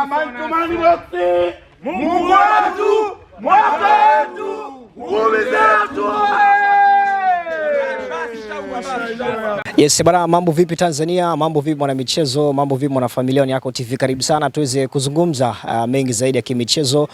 Man-to-Man boxing, Mungu wetu, mwaka wetu, ngumi zetu. Yes, bana, mambo vipi Tanzania? Mambo vipi mwana michezo? Mambo vipi mwana familia? Ni yako TV, karibu sana tuweze kuzungumza mengi zaidi ya kimichezo.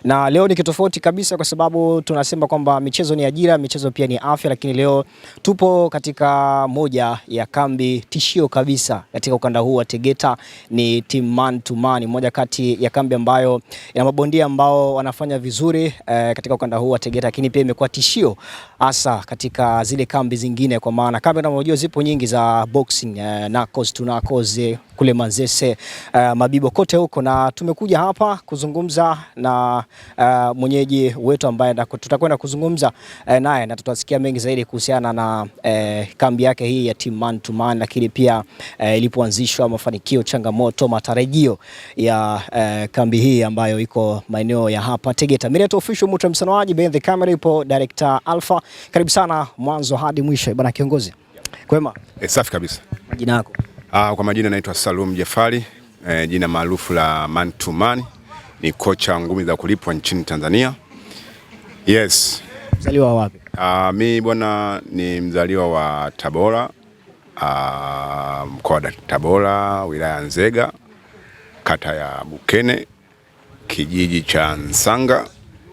Na leo ni kitofauti kabisa kwa sababu tunasema kwamba michezo ni ajira, michezo pia ni afya, lakini leo tupo katika moja ya kambi tishio kabisa katika ukanda huu wa Tegeta. Ni team man to man, moja kati ya kambi ambayo ina mabondia ambao wanafanya vizuri katika ukanda huu wa Tegeta, lakini pia imekuwa tishio hasa katika zile kambi zingine, kwa maana kambi na unajua zipo nyingi za boxing, Nakos Tunakos kule Manzese, Mabibo kote huko, na tumekuja hapa kuzungumza na mwenyeji wetu ambaye tutakwenda kuzungumza naye na tutasikia mengi zaidi kuhusiana na kambi yake hii ya team man to man, lakini pia ilipoanzishwa, mafanikio, changamoto, matarajio ya kambi hii ambayo iko maeneo ya hapa Tegeta. Mireto official Mutra Msanawaji, behind the camera ipo director Alpha. Karibu sana mwanzo hadi mwisho bwana kiongozi. Kwema? Safi kabisa. Majina yako? Kwa majina naitwa Salum Jafari, jina maarufu la Man to Man, ni kocha ngumi za kulipwa nchini Tanzania. Yes. Mzaliwa wapi? Mimi bwana ni mzaliwa wa Tabora, mkoa wa Tabora, wilaya Nzega, kata ya Bukene, kijiji cha Nsanga.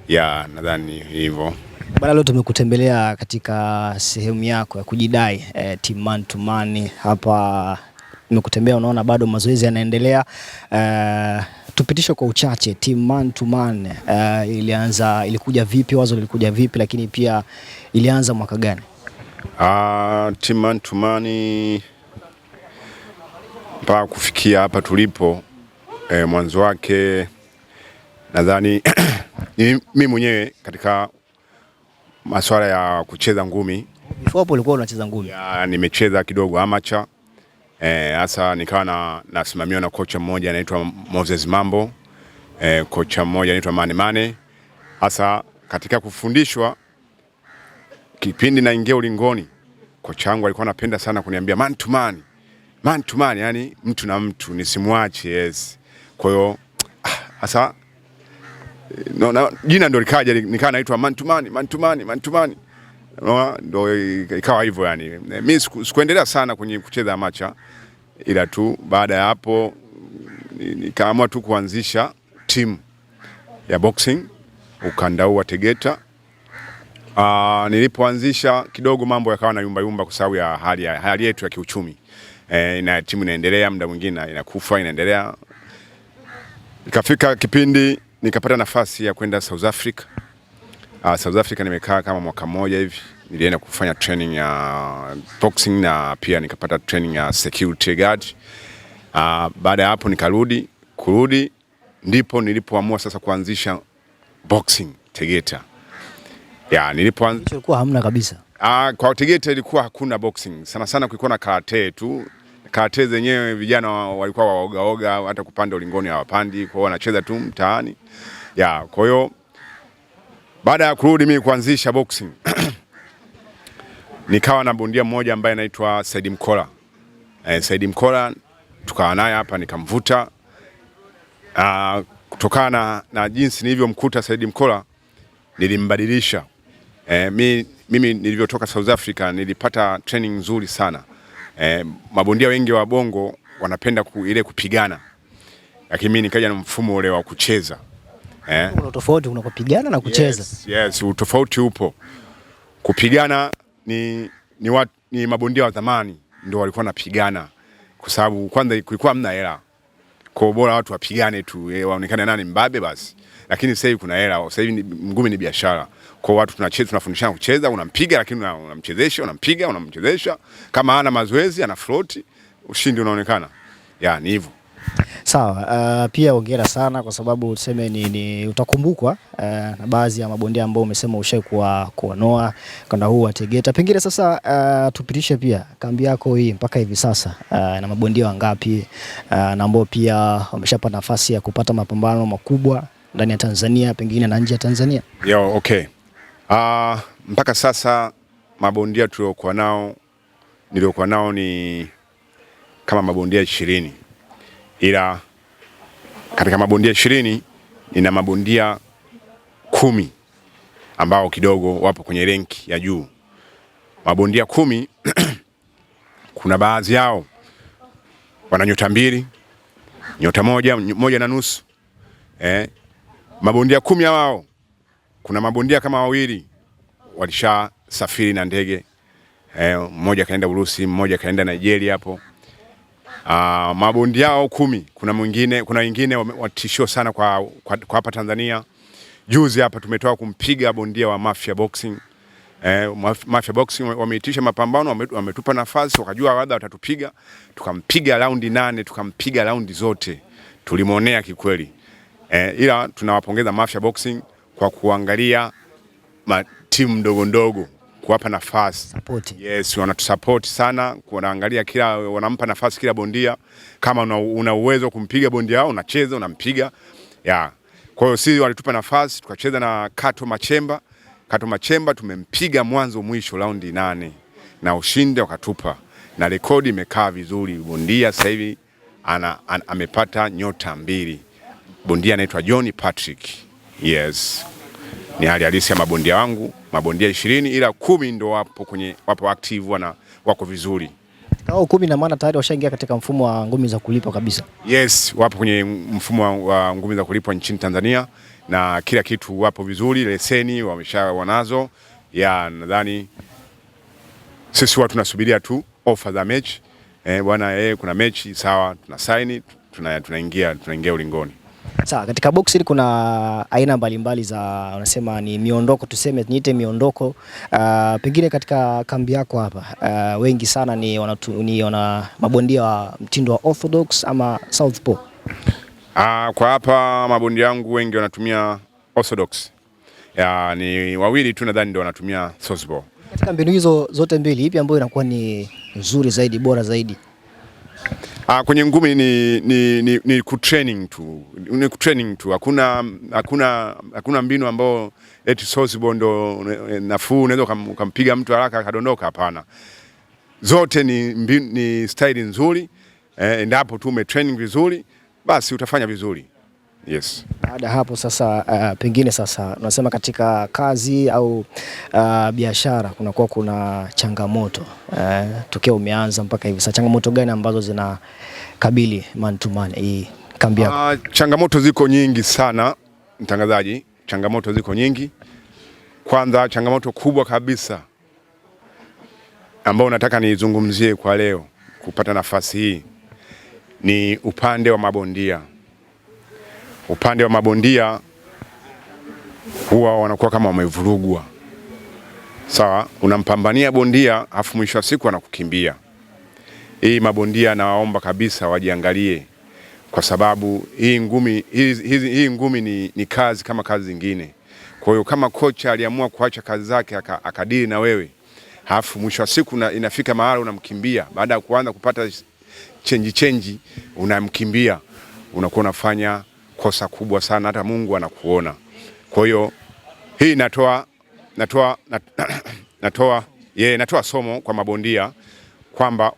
Ya nadhani hivyo. Bwana, leo tumekutembelea katika sehemu yako ya kujidai team man to man hapa. Nimekutembea, unaona bado mazoezi yanaendelea. Tupitishe kwa uchache team man to man, ilikuja vipi, wazo lilikuja vipi, lakini pia ilianza mwaka gani? Team man to man mpaka kufikia hapa tulipo, mwanzo wake nadhani mimi mwenyewe katika masuala ya kucheza ngumi. Before hapo ulikuwa unacheza ngumi? Nimecheza kidogo amateur. Hasa nikawa nasimamiwa na kocha mmoja anaitwa Moses Mambo, kocha mmoja anaitwa Mane Mane. Hasa katika kufundishwa, kipindi naingia ulingoni, kocha wangu alikuwa anapenda sana kuniambia man to man. Man to man, yani mtu na mtu nisimwache. Yes. Kwa hiyo hasa jina ndo likaja, nikawa naitwa man to man, man to man, man to man. Ndo ikawa hivyo yani. Mimi sikuendelea sana kwenye kucheza amateur, ila tu baada ya hapo nikaamua tu kuanzisha timu ya boxing ukanda huu wa Tegeta. Nilipoanzisha kidogo mambo yakawa na yumba kwa sababu ya hali yetu ya kiuchumi. Na timu inaendelea, muda mwingine inakufa, inaendelea. Ikafika kipindi nikapata nafasi ya kwenda South Africa. South Africa nimekaa kama mwaka mmoja hivi. Nilienda kufanya training ya boxing na pia nikapata training ya security guard. Baada ya hapo kurudi ndipo nilipoamua sasa kuanzisha boxing Tegeta. Ilikuwa hamna kabisa. Kwa Tegeta ilikuwa hakuna boxing. Sana kulikuwa na karate tu. Karate zenyewe vijana walikuwa waoga, hata kupanda ulingoni hawapandi, kwa hiyo wanacheza tu mtaani. Kwa hiyo baada ya kurudi mimi kuanzisha boxing nikawa na bondia mmoja ambaye anaitwa Said Mkola. Said Mkola tukawa naye hapa, nikamvuta. Kutokana na jinsi nilivyomkuta Said Mkola nilimbadilisha. Mimi nilivyotoka South Africa nilipata training nzuri sana. Mabondia wengi wa Bongo wanapenda ile kupigana, lakini mimi nikaja na mfumo ule wa kucheza. Kuna tofauti kuna kupigana na kucheza. Yes, utofauti upo. Kupigana ni mabondia wa zamani ndio walikuwa wanapigana, kwa sababu kwanza kulikuwa hamna hela. Kwa bora watu wapigane tu, waonekane nani mbabe basi. Lakini sasa hivi kuna hela, sasa hivi ngumi ni biashara. Kwa watu tunacheza, tunafundishana kucheza, unampiga lakini unamchezesha, unampiga, unamchezesha. Kama ana mazoezi, ana float, ushindi unaonekana. Ni hivyo. Sawa, pia hongera sana kwa sababu tuseme ni utakumbukwa na baadhi ya mabondia ambao umesema ushaikuwa kuonoa kanda huu wa Tegeta. Pengine sasa tupitishe pia kambi yako hii mpaka hivi sasa, na mabondia wangapi na ambao pia wameshapata nafasi ya kupata mapambano makubwa ndani ya Tanzania pengine na nje ya Tanzania? Okay. Mpaka sasa mabondia niliokuwa nao ni kama mabondia 20. Ila Katika mabondia 20 nina mabondia 10 ambao kidogo wapo kwenye renki ya juu. Mabondia 10 kuna baadhi yao wana nyota 2, nyota 1.5. Mabondia 10 wao kuna mabondia kama 2 walisha safiri na ndege. Mmoja kaenda Urusi, mmoja kaenda Nigeria hapo. Mabondia hao 10 kuna wengine watishio sana kwa hapa Tanzania. Juzi hapa tumetoka kumpiga bondia wa Mafia Boxing. Mafia Boxing wameitisha mapambano, wametupa nafasi, wakajua wadha watatupiga. Tukampiga raundi 8, tukampiga raundi zote. Tulimonea kikweli. Ila tunawapongeza Mafia Boxing kwa kuangalia timu ndogo kuwapa nafasi. Support. Yes, wanatusupport sana, wanaangalia wanampa nafasi kila bondia. Kama una uwezo kumpiga bondia wao, unacheza, unampiga. Kwa hiyo sisi walitupa nafasi, tukacheza na Kato Machemba. Kato Machemba tumempiga mwanzo mwisho raundi 8 na ushindi wakatupa. Na rekodi imekaa vizuri. Bondia sasa hivi amepata nyota 2. Bondia anaitwa John Patrick. Yes. Ni hali halisi ya mabondia wangu, mabondia 20 ila 10 ndo wapo active wako vizuri. Hao 10 na maana tayari washaingia katika mfumo wa ngumi za kulipwa kabisa. Yes, wapo kwenye mfumo wa ngumi za kulipwa nchini Tanzania na kila kitu wapo vizuri, leseni wanazo. Nadhani sisi watu tunasubiria tu offer za mechi. Bwana kuna mechi sawa, tuna sign, tunaingia ulingoni. Sawa, katika boxing kuna aina mbalimbali za wanasema ni miondoko, tuseme niite miondoko. Pengine katika kambi yako hapa wengi sana ni wana mabondia wa mtindo wa orthodox ama southpaw? Kwa hapa mabondia wangu wengi wanatumia orthodox. Ni wawili tu nadhani ndio wanatumia southpaw. Katika mbinu hizo zote mbili ipi ambayo inakuwa ni nzuri zaidi, bora zaidi? Kwenye ngumi ni kutraining tu. Ni kutraining tu. Hakuna mbinu ambao eti southpaw ndo nafuu unaweza kumpiga mtu haraka akadondoka, hapana. Zote ni style nzuri. Endapo tu umetraining vizuri basi utafanya vizuri. Yes. Baada hapo sasa pengine sasa unasema katika kazi au biashara kuna changamoto tokea umeanza mpaka hivi sasa, changamoto gani ambazo zinakabili man to man hii kambi yako? Changamoto ziko nyingi sana mtangazaji, changamoto ziko nyingi. Kwanza changamoto kubwa kabisa ambao nataka nizungumzie kwa leo kupata nafasi hii ni upande wa mabondia. Upande wa mabondia huwa wanakuwa kama wamevurugwa. Sawa, unampambania bondia afu mwisho wa siku anakukimbia. Hii mabondia nawaomba kabisa wajiangalie, kwa sababu hii ngumi ni kazi kama kazi zingine. Kwa hiyo kama kocha aliamua kuacha kazi zake akadili na wewe, afu mwisho wa siku inafika mahali unamkimbia, baada ya kuanza kupata chenji unamkimbia, unakuwa unafanya kosa kubwa sana, hata Mungu anakuona. Kwa hiyo hii natoa somo kwa mabondia kwamba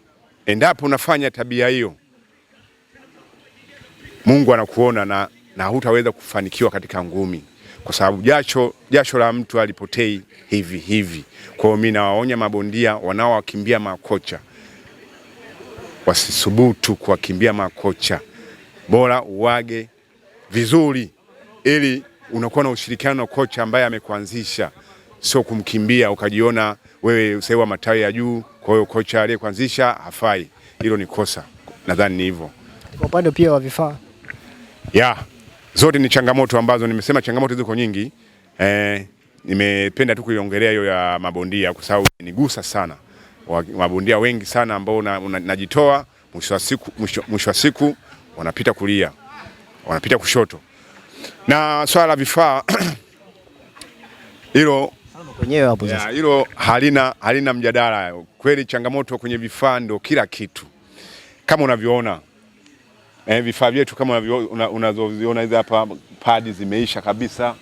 endapo unafanya tabia hiyo, Mungu anakuona na hutaweza kufanikiwa katika ngumi, kwa sababu jasho la mtu alipotei hivi. Kwa hiyo mimi nawaonya mabondia wanaowakimbia makocha wasisubutu kuwakimbia makocha. Bora uwage vizuri ili unakuwa na ushirikiano na kocha ambaye amekuanzisha, sio kumkimbia ukajiona wewe usewa matawi ya juu, kwa hiyo kocha aliyekuanzisha hafai. Hilo ni kosa. Nadhani ni hivyo. Kwa upande pia wa vifaa, zote ni changamoto ambazo nimesema, changamoto ziko nyingi. Nimependa tu kuiongelea hiyo ya mabondia kwa sababu nigusa sana. Mabondia wengi sana ambao najitoa, mwisho wa siku wanapita kulia, wanapita kushoto. Na swala la vifaa hilo kwenyewe hapo sasa, hilo halina mjadala. Kweli changamoto kwenye vifaa ndio kila kitu. Kama unavyoona vifaa vyetu, kama unazoviona hizi hapa, padi zimeisha kabisa.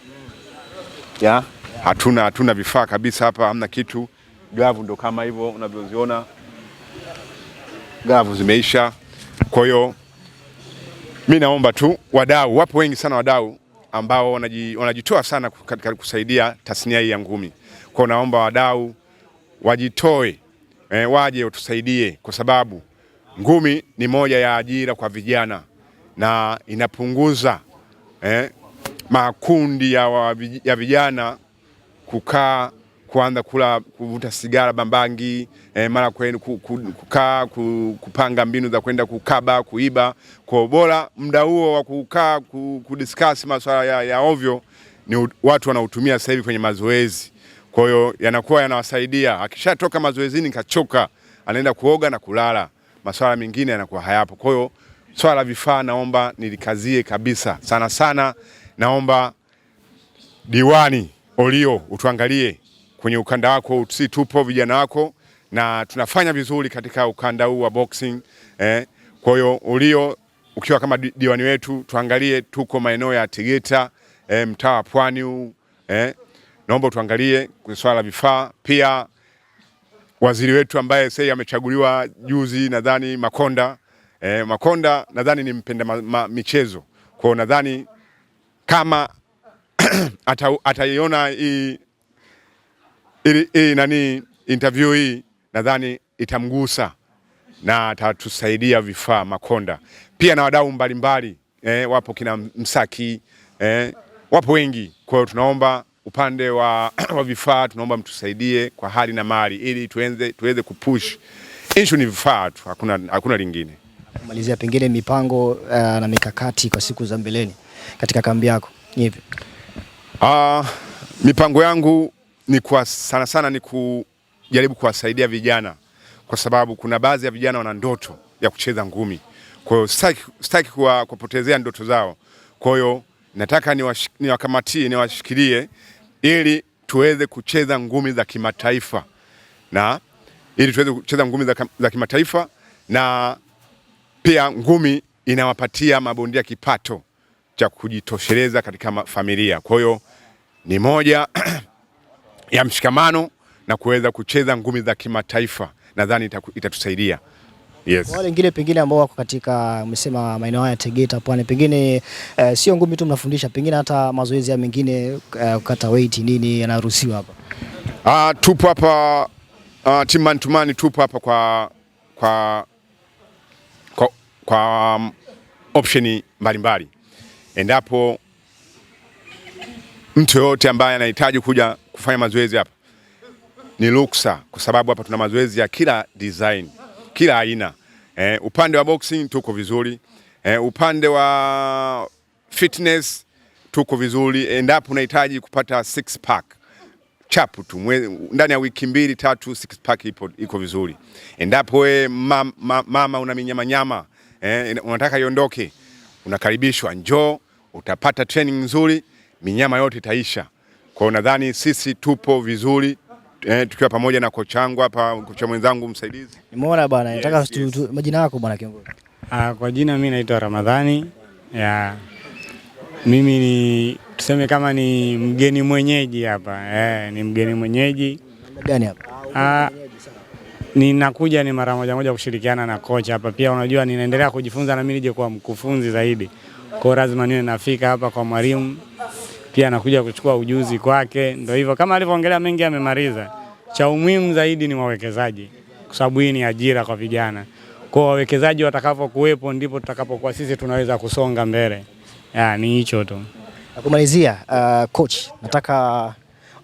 Hatuna vifaa kabisa hapa, hamna kitu. Glavu ndo kama hivyo unavyoziona, glavu zimeisha. Kwa hiyo Mimi naomba tu wadau, wapo wengi sana wadau ambao wanajitoa sana katika kusaidia tasnia hii ya ngumi. Kwa naomba wadau wajitoe, waje watusaidie, kwa sababu ngumi ni moja ya ajira kwa vijana na inapunguza makundi ya vijana kuanza kuvuta sigara, bambangi, mara kukaa kupanga mbinu za kwenda kukaba, kuiba. Kwa bora muda huo wa kukaa kudiscuss masuala ya ovyo ni watu wanautumia sasa hivi kwenye mazoezi. Kwa hiyo yanakuwa yanawasaidia, akishatoka mazoezini kachoka, anaenda kuoga na kulala, masuala mengine yanakuwa hayapo. Kwa hiyo swala vifaa naomba nilikazie kabisa sana sana. Naomba diwani Olio utuangalie kwenye ukanda wako, si tupo vijana wako na tunafanya vizuri katika ukanda huu wa boxing. Kwa hiyo Olio ukiwa kama diwani wetu, tuangalie, tuko maeneo ya Tegeta, mtaa wa Pwani huu, naomba tuangalie kwa swala vifaa. Pia waziri wetu ambaye sasa amechaguliwa juzi, nadhani Makonda, Makonda nadhani ni mpenda michezo. Kwa hiyo nadhani kama ataiona hii interview hii, nadhani itamgusa na atatusaidia vifaa Makonda. Pia na wadau mbalimbali, wapo kina Msaki, wapo wengi. Kwa hiyo tunaomba upande wa vifaa, tunaomba mtusaidie kwa hali na mali ili tuweze kupush. Issue ni vifaa tu, hakuna lingine. Kumalizia, pengine mipango na mikakati kwa siku za mbeleni katika kambi yako ni ipi? Mipango yangu ni sana ni kujaribu kuwasaidia vijana, kwa sababu kuna baadhi ya vijana wana ndoto ya kucheza ngumi. Kwa hiyo sitaki kupotezea ndoto zao. Kwa hiyo nataka niwakamatie, niwashikilie ili tuweze kucheza ngumi za kimataifa, na ili tuweze kucheza ngumi za kimataifa, na pia ngumi inawapatia mabondia kipato cha kujitosheleza katika familia. Kwa hiyo ni moja ya mshikamano na kuweza kucheza ngumi za kimataifa, nadhani itatusaidia. Yes. Wale wengine pengine ambao wako katika umesema maeneo haya Tegeta, Pwani, pengine sio ngumi tu mnafundisha, pengine hata mazoezi ya mengine, kukata weight nini yanaruhusiwa hapa? Tupo hapa team man to man, tupo hapa kwa option mbalimbali. Endapo mtu yote ambaye anahitaji kuja kufanya mazoezi hapa ni ruksa, kwa sababu hapa tuna mazoezi ya kila design, kila aina. Upande wa boxing tuko vizuri, upande wa fitness tuko vizuri. Endapo unahitaji kupata 6 pack chapu tu ndani ya wiki 2-3, 6 pack iko vizuri. Endapo we mama una minyama unataka iondoke, unakaribishwa, njoo, utapata training nzuri, minyama yote itaisha. Kwa nadhani sisi tupo vizuri, tukiwa pamoja na kocha wangu hapa, kocha mwenzangu msaidizi. Nimeona bwana, nataka majina yako bwana kiongozi. Kwa jina mimi naitwa Ramadhani. Mimi ni tuseme kama ni mgeni mwenyeji hapa. Ni mgeni mwenyeji. Gani hapa? Ninakuja ni mara moja kushirikiana na kocha hapa. Pia unajua ninaendelea kujifunza na mimi nije kuwa mkufunzi zaidi. Kwa lazima niwe nafika hapa kwa mwalimu. Pia nakuja kuchukua ujuzi kwake. Ndio hivyo, kama alivyoongelea mengi amemaliza. Cha umuhimu zaidi ni wawekezaji, kwa sababu hii ni ajira kwa vijana. Kwa wawekezaji watakapokuwepo ndipo tutakapokuwa sisi tunaweza kusonga mbele. Ni hicho tu. Kumalizia, coach, nataka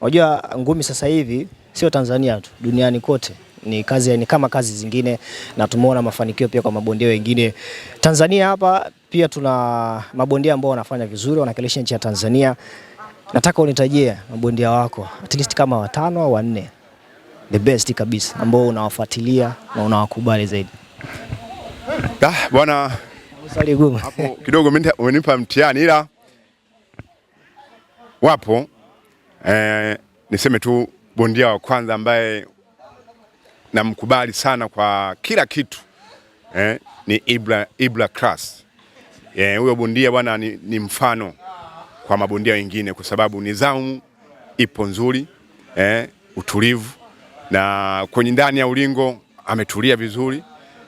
unajua ngumi sasa hivi sio Tanzania tu, duniani kote ni kama kazi zingine, na tumeona mafanikio pia kwa mabondia wengine. Tanzania hapa pia tuna mabondia ambao wanafanya vizuri, wanakilisha nchi ya Tanzania. Nataka unitajie mabondia wako at least kama 5 au 4, the best kabisa ambao unawafuatilia na unawakubali zaidi. Bwana, swali gumu hapo kidogo umenipa mtihani, ila wapo. Niseme tu bondia wa kwanza ambaye namkubali sana kwa kila kitu ni Ibra Class. Huyo bondia bwana ni mfano kwa mabondia wengine, kwa sababu nidhamu ipo nzuri, utulivu, na kwenye ndani ya ulingo ametulia vizuri,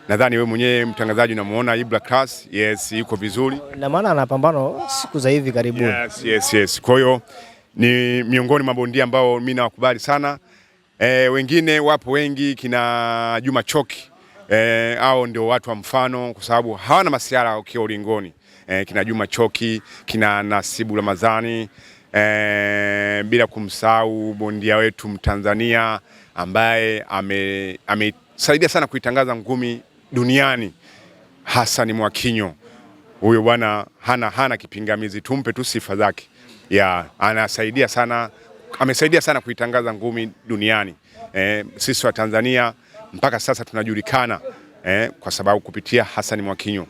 nadhani wewe mwenyewe mtangazaji unamuona Ibra Class, yes, yuko vizuri. Na maana ana pambano siku za hivi karibuni. Yes. Kwa hiyo ni miongoni mwa bondia ambao mimi nawakubali sana. Wengine wapo wengi kina Juma Choki. Hao ndio watu wa mfano kwa sababu hawana masiara ukiwa ulingoni. Kina Juma Choki, kina Nasibu Ramadhani, bila kumsahau bondia wetu Mtanzania ambaye amesaidia sana kuitangaza ngumi duniani, Hassan Mwakinyo. Huyo bwana hana kipingamizi, tumpe tu sifa zake. Anasaidia sana, amesaidia sana kuitangaza ngumi duniani. Sisi wa Tanzania mpaka sasa tunajulikana kwa sababu kupitia Hassan Mwakinyo.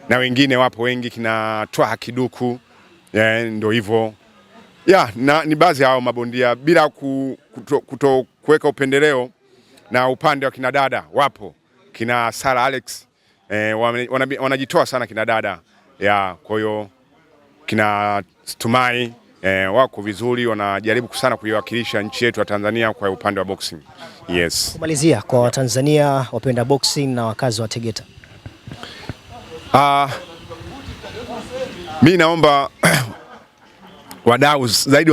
Na wengine wapo wengi kina Twaha Kiduku, ndio hivyo. Na ni baadhi ya hao mabondia bila kuweka upendeleo. Na upande wa kina dada wapo kina Sara Alex, wanajitoa sana kina dada. Kwa hiyo kina Stumai wako vizuri, wanajaribu sana kuiwakilisha nchi yetu ya Tanzania kwa upande wa boxing. Yes. Kumalizia kwa Watanzania wapenda boxing na wakazi wa Tegeta. Mimi naomba wadau zaidi,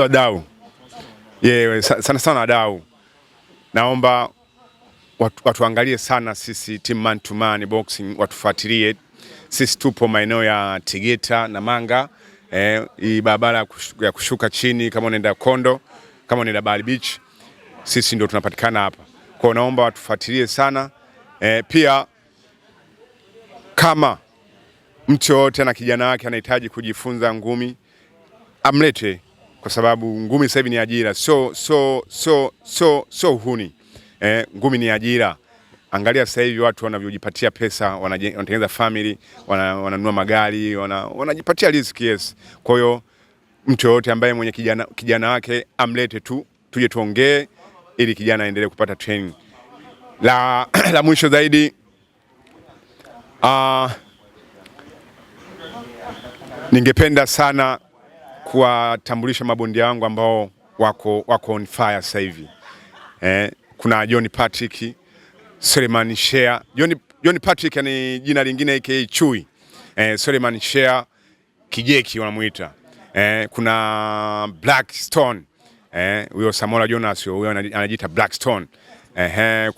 sana wadau, naomba watuangalie sana sisi team man to man boxing, watufuatilie. Sisi tupo maeneo ya Tegeta na Manga, hii barabara ya kushuka chini, kama unaenda Kondo, kama unaenda Bali Beach, sisi ndio tunapatikana hapa. Kwa naomba watufuatilie sana. Pia kama mtu yote na kijana wake anahitaji kujifunza ngumi, amlete, kwa sababu ngumi sasa hivi ni ajira, so uhuni. Ngumi ni ajira. Angalia sasa hivi watu wanavyojipatia pesa, wanatengeneza family, wananunua magari, wanajipatia riziki, yes. Kwa hiyo mtu yote ambaye mwenye kijana wake amlete tu, tuje tuongee ili kijana aendelee kupata training. La mwisho zaidi, ningependa sana kuwatambulisha mabondia wangu ambao wako on fire sasa hivi. Kuna John Patrick, Suleiman Shea. John Patrick ni jina lingine aka Chui. Suleiman Shea Kijeki wanamuita. Kuna Blackstone. Huyo Samola Jonas, huyo anajiita Blackstone.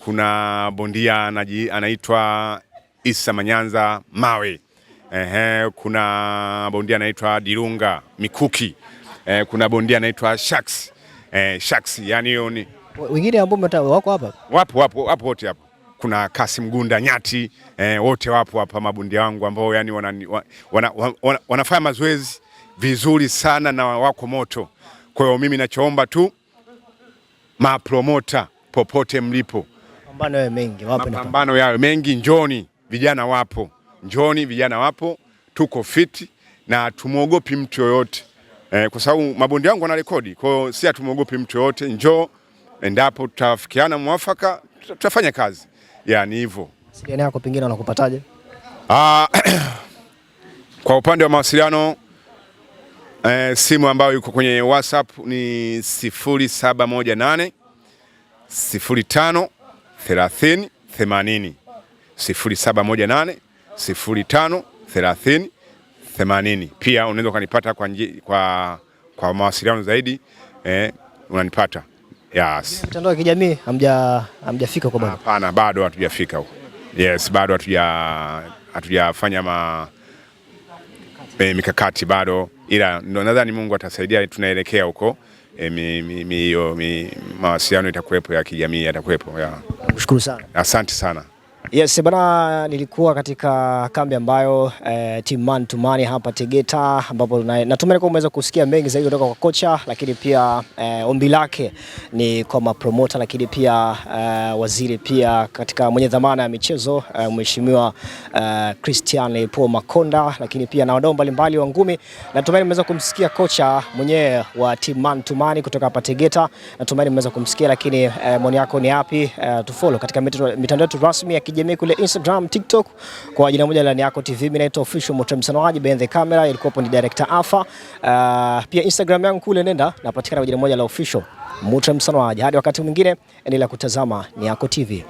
Kuna bondia anaitwa Isa Manyanza Mawe. Kuna bondia anaitwa Dirunga Mikuki. Kuna bondia anaitwa Shax. Yani hiyo ni wengine ambao wako hapa. Wapo wote hapo. Kuna Kasim Gunda Nyati, wote wapo hapa mabondia wangu ambao yani wanafanya mazoezi vizuri sana na wako moto. Kwa hiyo mimi nachoomba tu mapromota popote mlipo, mapambano yawe mengi, njoni vijana wapo, tuko fiti na tumuogopi mtu yoyote, kwa sababu mabondia wangu wana rekodi. Kwa hiyo si tumuogopi mtu yoyote, njoo, endapo tutafikiana mwafaka tutafanya kazi. Ni hivyo. Sijana yako pengine wanakupataje? Kwa upande wa mawasiliano, simu ambayo yuko kwenye WhatsApp ni 0718 05 30 80. 0718 05 30 80. Pia unaweza kanipata kwa mawasiliano zaidi, unanipata. Yes. Mtandao wa kijamii hamjafika kwa bado? Hapana, bado hatujafika huko. Yes, bado hatujafanya mikakati bado, ila nadhani Mungu atasaidia, tunaelekea huko. Mawasiliano itakuwepo ya kijamii, yatakuwepo. Nashukuru sana. Asante sana. Yes, bana, nilikuwa katika kambi ambayo team man to man hapa Tegeta, ambapo natumai kwa umeweza kusikia mengi zaidi kutoka kwa kocha, lakini pia ombi lake ni kwa mapromota, lakini pia waziri, pia katika mwenye dhamana ya michezo mheshimiwa Christian Paul Makonda, lakini pia na wadau mbalimbali wa ngumi. Natumai mmeweza kumsikia kocha mwenyewe wa team man to man kutoka hapa Tegeta. Natumai mmeweza kumsikia, lakini maoni yako ni yapi? Tufollow katika mitandao yetu rasmi ya kijamii kule Instagram, TikTok kwa jina moja la Niako TV. Mimi naitwa Official Mutre Msanoaji, behind the camera ilikuwa ni director Alpha. Pia Instagram yangu kule nenda napatikana kwa jina moja la Official Mutre Msanoaji. Hadi wakati mwingine, endelea kutazama Niako TV.